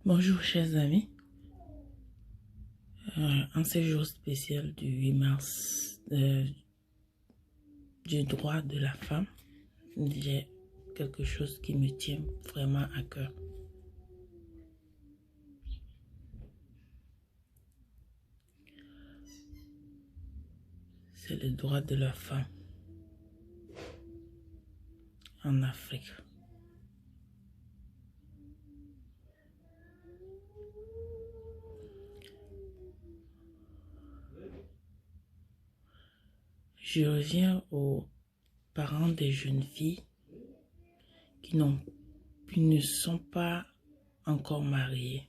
Bonjour chers amis, en ce jour spécial du 8 mars du droit de la femme, j'ai quelque chose qui me tient vraiment à cœur. C'est le droit de la femme en Afrique. Je reviens aux parents des jeunes filles qui ne sont pas encore mariées.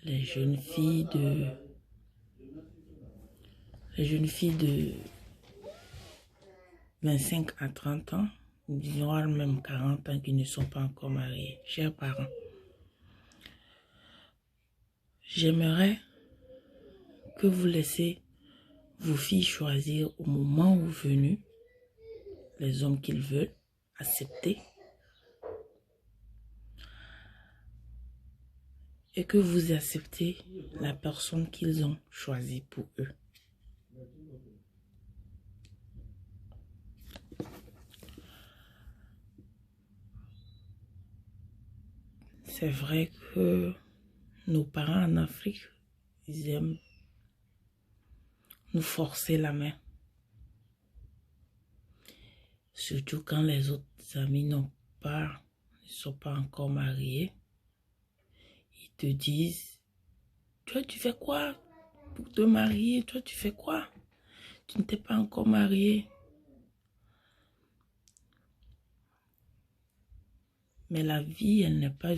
Les jeunes filles de 25 à 30 ans, voire même 40 ans qui ne sont pas encore mariées. Chers parents, j'aimerais que vous laissez vos filles choisir au moment venu les hommes qu'ils veulent accepter et que vous acceptez la personne qu'ils ont choisie pour eux. C'est vrai que nos parents en Afrique, ils aiment nous forcer la main. Surtout quand les autres amis ne sont pas encore mariés. Ils te disent, toi tu fais quoi pour te marier? Toi tu fais quoi? Tu ne t'es pas encore marié. Mais la vie, elle n'est pas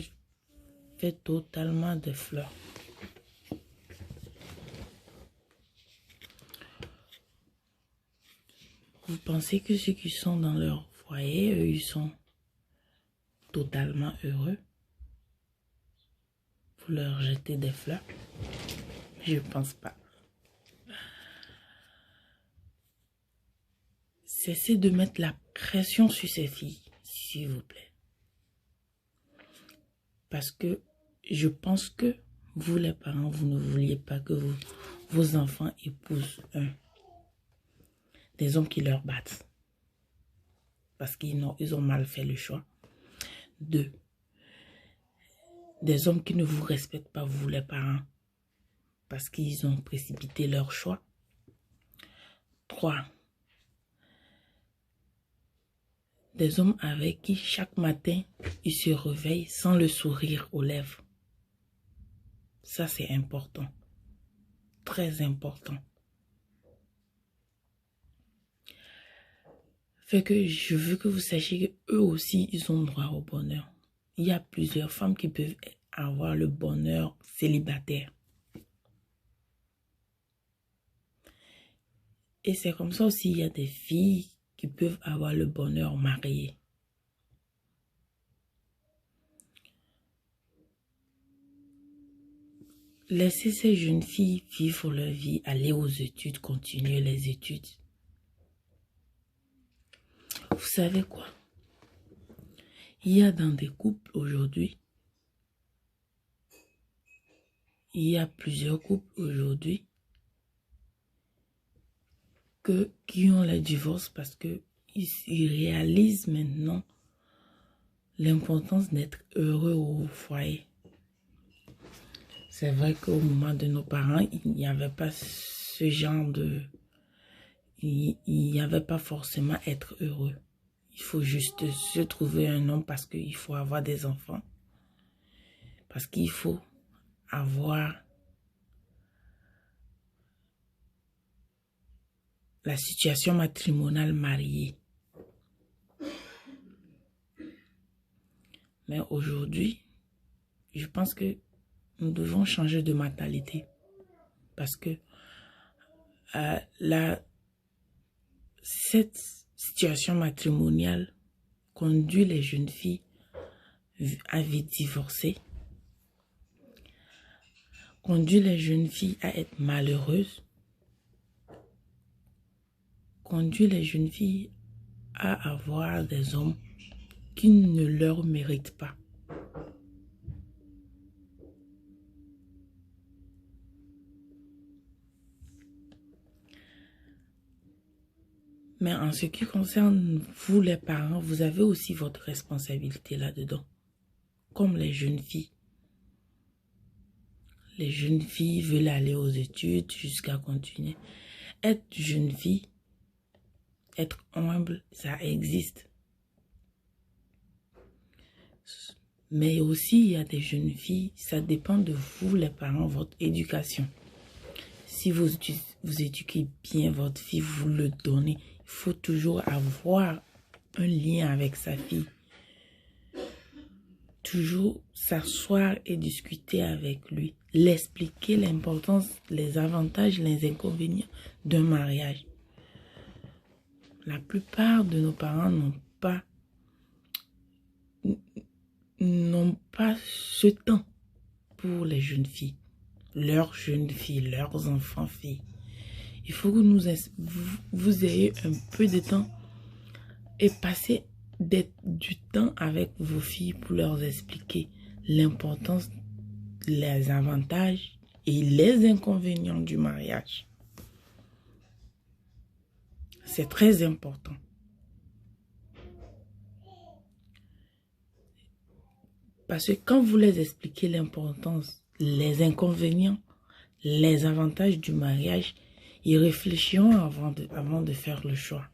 faite totalement de fleurs. Vous pensez que ceux qui sont dans leur foyer, eux, ils sont totalement heureux? Vous leur jetez des fleurs? Je ne pense pas. Cessez de mettre la pression sur ces filles, s'il vous plaît. Parce que je pense que vous, les parents, vous ne vouliez pas que vos enfants épousent des hommes qui leur battent. Parce qu'ils ont mal fait le choix. 2. Des hommes qui ne vous respectent pas, vous, les parents. Parce qu'ils ont précipité leur choix. 3. Des hommes avec qui chaque matin, ils se réveillent sans le sourire aux lèvres. Ça, c'est important. Très important. Fait que je veux que vous sachiez qu'eux aussi, ils ont droit au bonheur. Il y a plusieurs femmes qui peuvent avoir le bonheur célibataire. Et c'est comme ça aussi, il y a des filles qui peuvent avoir le bonheur marié. Laissez ces jeunes filles vivre leur vie, aller aux études, continuer les études. Vous savez quoi? Il y a dans des couples aujourd'hui, il y a plusieurs couples aujourd'hui qui ont le divorce parce qu'ils réalisent maintenant l'importance d'être heureux au foyer. C'est vrai qu'au moment de nos parents, il n'y avait pas ce genre de... Il n'y avait pas forcément être heureux. Il faut juste se trouver un homme parce qu'il faut avoir des enfants. Parce qu'il faut avoir la situation matrimoniale mariée. Mais aujourd'hui, je pense que nous devons changer de mentalité. Parce que cette situation matrimoniale conduit les jeunes filles à vite divorcer, conduit les jeunes filles à être malheureuses, conduit les jeunes filles à avoir des hommes qui ne leur méritent pas. Mais en ce qui concerne vous les parents, vous avez aussi votre responsabilité là-dedans. Comme les jeunes filles. Les jeunes filles veulent aller aux études jusqu'à continuer. Être jeune fille, être humble, ça existe. Mais aussi, il y a des jeunes filles, ça dépend de vous les parents, votre éducation. Si vous éduquez bien votre fille, vous le donnez. Il faut toujours avoir un lien avec sa fille. Toujours s'asseoir et discuter avec lui. L'expliquer l'importance, les avantages, les inconvénients d'un mariage. La plupart de nos parents n'ont pas ce temps pour les jeunes filles. Leurs jeunes filles, leurs enfants filles. Il faut que vous ayez un peu de temps et passer du temps avec vos filles pour leur expliquer l'importance, les avantages et les inconvénients du mariage. C'est très important. Parce que quand vous les expliquez l'importance, les inconvénients, les avantages du mariage, ils réfléchiront avant de faire le choix.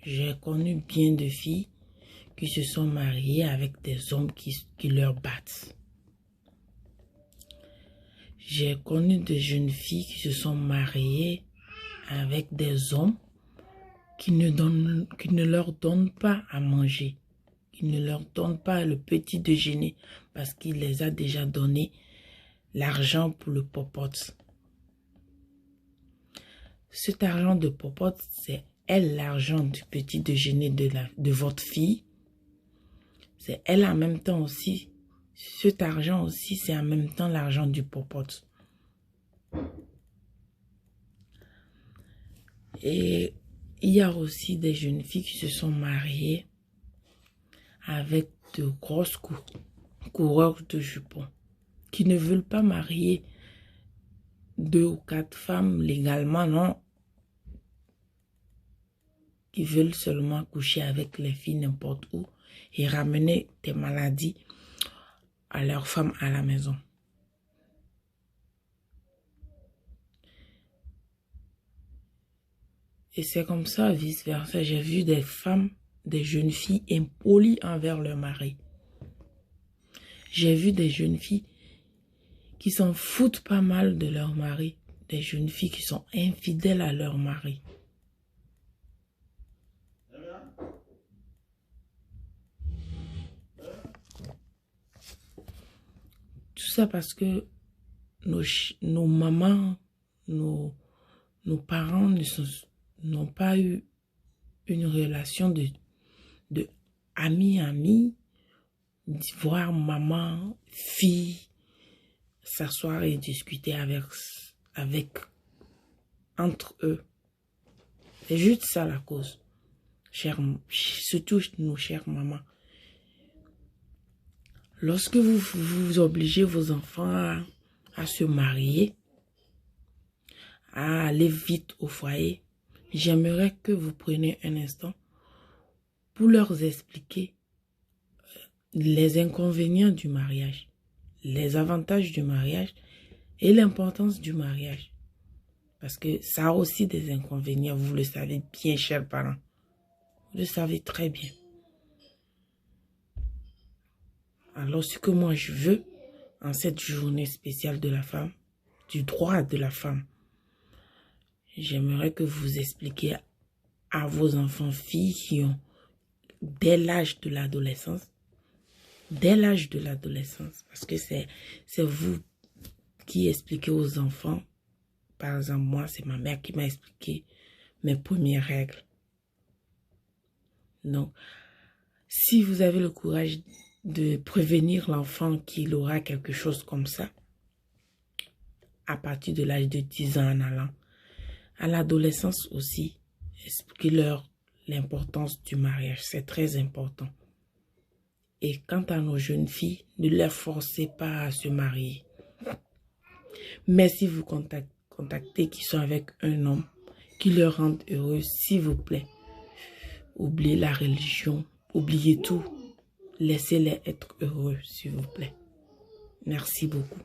J'ai connu bien de filles qui se sont mariées avec des hommes qui leur battent. J'ai connu de jeunes filles qui se sont mariées avec des hommes qui ne leur donnent pas à manger, qui ne leur donnent pas le petit déjeuner parce qu'il les a déjà donné l'argent pour le popote. Cet argent de popote, c'est l'argent du petit déjeuner de votre fille. C'est elle en même temps aussi. Cet argent aussi, c'est en même temps l'argent du popote. Et il y a aussi des jeunes filles qui se sont mariées avec de grosses coureurs de jupons, qui ne veulent pas marier 2 ou 4 femmes légalement, non. Qui veulent seulement coucher avec les filles n'importe où et ramener des maladies à leurs femmes à la maison. Et c'est comme ça, vice-versa. J'ai vu des femmes, des jeunes filles impolies envers leur mari. J'ai vu des jeunes filles qui s'en foutent pas mal de leur mari. Des jeunes filles qui sont infidèles à leur mari. Tout ça parce que nos mamans, nos parents n'ont pas eu une relation de ami, voir maman, fille, s'asseoir et discuter entre eux. C'est juste ça la cause. Surtout nos chères mamans. Lorsque vous obligez vos enfants à se marier, à aller vite au foyer, j'aimerais que vous preniez un instant pour leur expliquer les inconvénients du mariage, les avantages du mariage et l'importance du mariage. Parce que ça a aussi des inconvénients, vous le savez bien, chers parents. Vous le savez très bien. Alors, ce que moi je veux, en cette journée spéciale de la femme, du droit de la femme, j'aimerais que vous expliquiez à vos enfants filles qui ont, dès l'âge de l'adolescence, parce que c'est vous qui expliquez aux enfants. Par exemple, moi, c'est ma mère qui m'a expliqué mes premières règles. Donc, si vous avez le courage de prévenir l'enfant qu'il aura quelque chose comme ça, à partir de l'âge de 10 ans en allant, à l'adolescence aussi, expliquez-leur l'importance du mariage, c'est très important. Et quant à nos jeunes filles, ne les forcez pas à se marier. Mais si vous contactez qui sont avec un homme qui leur rendent heureux, s'il vous plaît. Oubliez la religion, oubliez tout. Laissez-les être heureux, s'il vous plaît. Merci beaucoup.